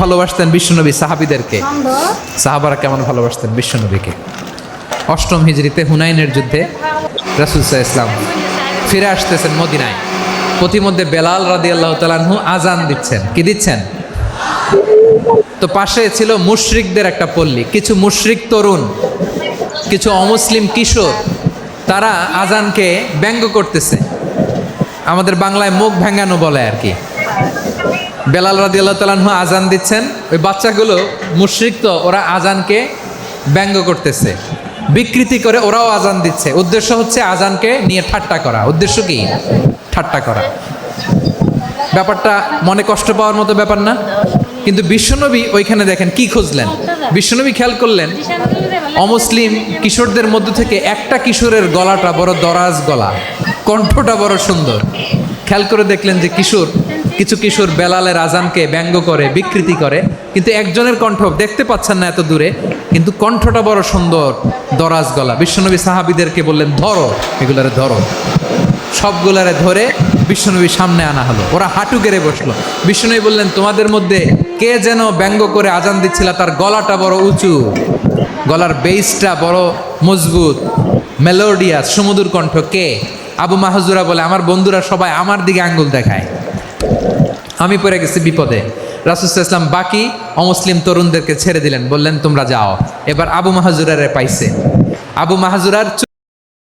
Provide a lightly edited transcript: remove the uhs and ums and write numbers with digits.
ভালোবাসতেন বিশ্বনবী সাহাবীদেরকে? সাহাবারা কেমন ভালোবাসতেন বিশ্বনবীকে? অষ্টম হিজরিতে হুনাইনের যুদ্ধে রাসূল সাল্লাল্লাহু আলাইহি ওয়াসাল্লাম ফিরে আসতেছেন মদিনায়। প্রতিমধ্যে বেলাল রাদিয়াল্লাহু তাআলা আনহু আজান দিচ্ছেন। কি দিচ্ছেন? তো পাশে ছিল মুশরিকদের একটা পল্লী, কিছু মুশরিক তরুণ, কিছু অমুসলিম কিশোর, তারা আজানকে ব্যঙ্গ করতেছে। আমাদের বাংলায় মুখ ভেঙ্গানো বলে আর কি। বেলাল রাদিয়াল্লাহু তাআলা আনহু আজান দিচ্ছেন, ওই বাচ্চাগুলো মুশরিক, তো ওরা আজানকে ব্যঙ্গ করতেছে, বিকৃতি করে ওরাও আজান দিচ্ছে। উদ্দেশ্য হচ্ছে আজানকে নিয়ে ঠাট্টা করা। উদ্দেশ্য কি? ঠাট্টা করা। ব্যাপারটা মনে কষ্ট পাওয়ার মতো ব্যাপার না? কিন্তু বিশ্বনবী ওইখানে দেখেন কি খুঁজলেন। বিশ্বনবী খেয়াল করলেন অমুসলিম কিশোরদের মধ্য থেকে একটা কিশোরের গলাটা বড় দরাজ গলা, কণ্ঠটা বড় সুন্দর। খেয়াল করে দেখলেন যে কিছু কিশোর বেলালের আজানকে ব্যঙ্গ করে, বিকৃতি করে, কিন্তু একজনের কণ্ঠ দেখতে পাচ্ছেন না এত দূরে, কিন্তু কণ্ঠটা বড় সুন্দর, দরাজ গলা। বিশ্বনবী সাহাবীদেরকে বললেন, ধরো এগুলারে, ধরো। সবগুলারে ধরে বিশ্বনবীর সামনে আনা হলো। ওরা হাঁটু গেড়ে বসলো। বিশ্বনবী বললেন, তোমাদের মধ্যে কে যেন ব্যঙ্গ করে আজান দিচ্ছিল, তার গলাটা বড় উঁচু, গলার বেসটা বড় মজবুত, মেলোডিয়াস, সুমধুর কণ্ঠ। কে? আবু মাহজুরা বলে, আমার বন্ধুরা সবাই আমার দিকে আঙ্গুল দেখায়, আমি পড়ে গেছি বিপদে। রাসূল সাল্লাল্লাহু আলাইহি ওয়াসাল্লাম বাকি অমুসলিম তরুণদেরকে ছেড়ে দিলেন, বললেন তোমরা যাও। এবার আবু মাহজুরারে পাইছে। আবু মাহজুরার